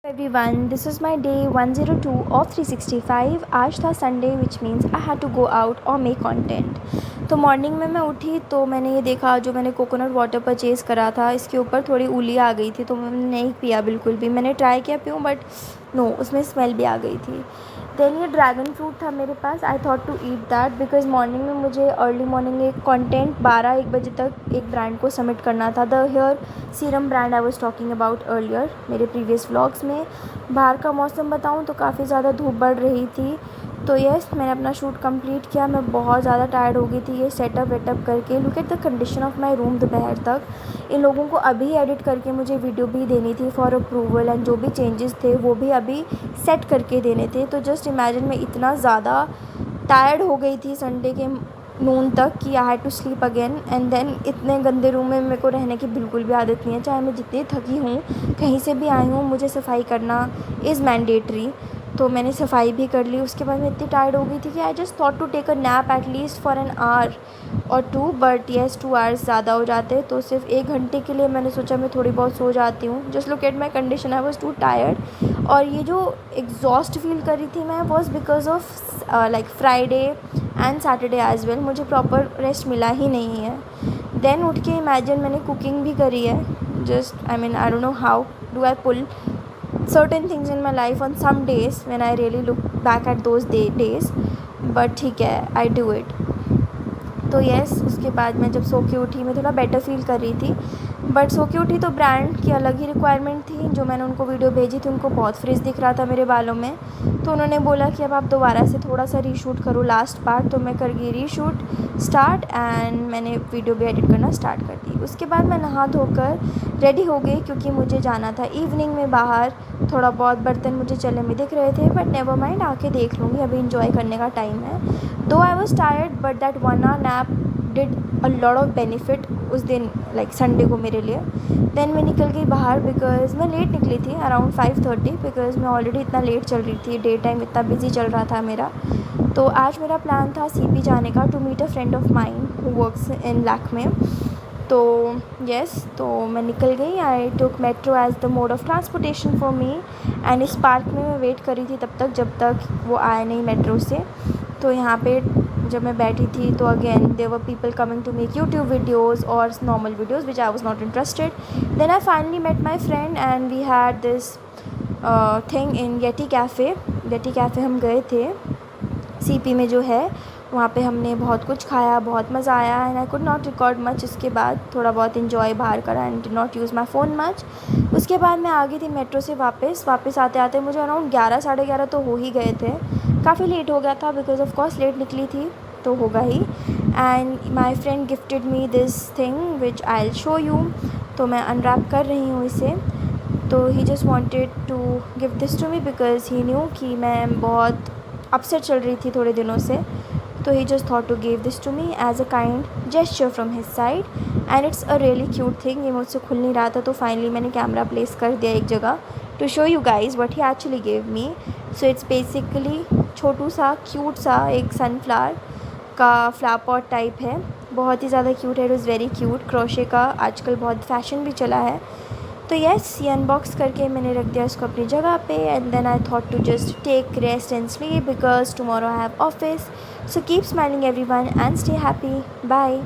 Everyone, this is my day 102 of 365. आज था Sunday which means I had to go out और make content. तो morning में मैं उठी तो मैंने ये देखा जो मैंने कोकोनट वाटर परचेज़ करा था इसके ऊपर थोड़ी उंगली आ गई थी, तो मैंने नहीं पिया बिल्कुल भी। मैंने ट्राई किया पीऊँ बट नो, उसमें स्मेल भी आ गई थी। देन ये ड्रैगन फ्रूट था मेरे पास। I thought to eat that because morning में मुझे अर्ली मॉर्निंग एक कंटेंट 12-1 बजे तक एक ब्रांड को सबमिट करना था। The hair serum brand I was talking about earlier मेरे प्रीवियस व्लॉग्स में। बाहर का मौसम बताऊं तो काफ़ी ज़्यादा धूप बढ़ रही थी। तो यस, मैंने अपना शूट कंप्लीट किया। मैं बहुत ज़्यादा टायर्ड हो गई थी ये सेटअप वेटअप करके। Look at the condition of my room दोपहर तक। इन लोगों को अभी एडिट करके मुझे वीडियो भी देनी थी फॉर अप्रूवल, एंड जो भी चेंजेस थे वो भी अभी सेट करके देने थे। तो जस्ट इमेजिन, मैं इतना ज़्यादा टायर्ड हो गई थी संडे के नून तक कि I had to sleep again. And then इतने गंदे रूम में मेरे को रहने की बिल्कुल भी आदत नहीं है। चाहे मैं जितनी थकी हूँ, कहीं से भी आई हूँ, मुझे सफाई करना इज़ मैंडेटरी। तो मैंने सफाई भी कर ली। उसके बाद मैं इतनी टायर्ड हो गई थी कि I just thought to take a nap at least for an hour और 2, बट येस 2 आवर्स ज़्यादा हो जाते। तो सिर्फ 1 घंटे के लिए मैंने सोचा मैं थोड़ी बहुत सो जाती हूँ। Just look at my condition, I was too tired. और ये जो एग्जॉस्ट फील कर रही थी मैं was because of like Friday and Saturday as well. मुझे प्रॉपर रेस्ट मिला ही नहीं है। देन उठ के इमेजिन मैंने कुकिंग भी करी है। Just I don't know how do I pull certain things in my life on some days when I really look back at those days, but ठीक है, I do it। तो yes, उसके बाद मैं जब सो के उठी मैं थोड़ा बेटर फील कर रही थी। बट सो के उठी तो ब्रांड की अलग ही रिक्वायरमेंट थी। जो मैंने उनको वीडियो भेजी थी उनको बहुत फ्रिज दिख रहा था मेरे बालों में। तो उन्होंने बोला कि अब आप दोबारा से थोड़ा सा रीशूट करो लास्ट पार्ट। तो मैं कर गई रीशूट स्टार्ट, एंड मैंने वीडियो भी एडिट करना स्टार्ट कर दी। उसके बाद मैं नहा धोकर रेडी हो गई क्योंकि मुझे जाना था इवनिंग में बाहर। थोड़ा बहुत बर्तन मुझे चले में दिख रहे थे बट नेवर माइंड, आके देख लूँगी, अभी इंजॉय करने का टाइम है। दो I was tired but that 1 hour nap did a lot of benefit उस दिन, लाइक संडे को मेरे लिए। देन मैं निकल गई बाहर बिकॉज़ मैं लेट निकली थी अराउंड 5:30, बिकॉज़ मैं ऑलरेडी इतना लेट चल रही थी। डे टाइम इतना बिजी चल रहा था मेरा। तो आज मेरा प्लान था सीपी जाने का to meet a friend of mine who works in Lakme. तो येस, तो मैं निकल गई। I took metro as the mode of transportation for me, and इस पार्क में मैं वेट करी थी तब तक जब तक वो आए नहीं मेट्रो से। तो यहाँ पे जब मैं बैठी थी तो again there were people coming to make YouTube videos और normal videos which I was not interested. Then I finally met my friend and we had this thing in Yeti cafe. Yeti cafe हम गए थे CP में जो है, वहाँ पे हमने बहुत कुछ खाया, बहुत मज़ा आया। And I could not record much. उसके बाद थोड़ा बहुत इन्जॉय बाहर करा and did not use my phone much. उसके बाद मैं आ गई थी मेट्रो से वापस आते आते मुझे अराउंड 11 साढ़े 11 तो हो ही गए थे। काफ़ी लेट हो गया था बिकॉज ऑफ कोर्स लेट निकली थी तो होगा ही। And my friend gifted me this thing which I will show you. तो मैं अनरैप कर रही हूँ इसे। तो he just wanted to give this to me because he knew कि मैं बहुत अपसेट चल रही थी थोड़े दिनों से। तो he just thought to give this to me as a kind gesture from his side, and it's a really cute thing. ये मुझसे खुल नहीं रहा था तो फाइनली मैंने कैमरा प्लेस कर दिया एक जगह to show you guys what he actually give me. So it's basically छोटू सा क्यूट सा एक सनफ्लावर का फ्लावर पॉट टाइप है। बहुत ही ज़्यादा क्यूट है। It is very cute. Crochet का आजकल बहुत फैशन भी चला है। तो येस, ये अनबॉक्स करके मैंने रख दिया इसको अपनी जगह पे। And then I thought to just take rest and sleep because tomorrow I have office. So keep smiling everyone and stay happy. Bye.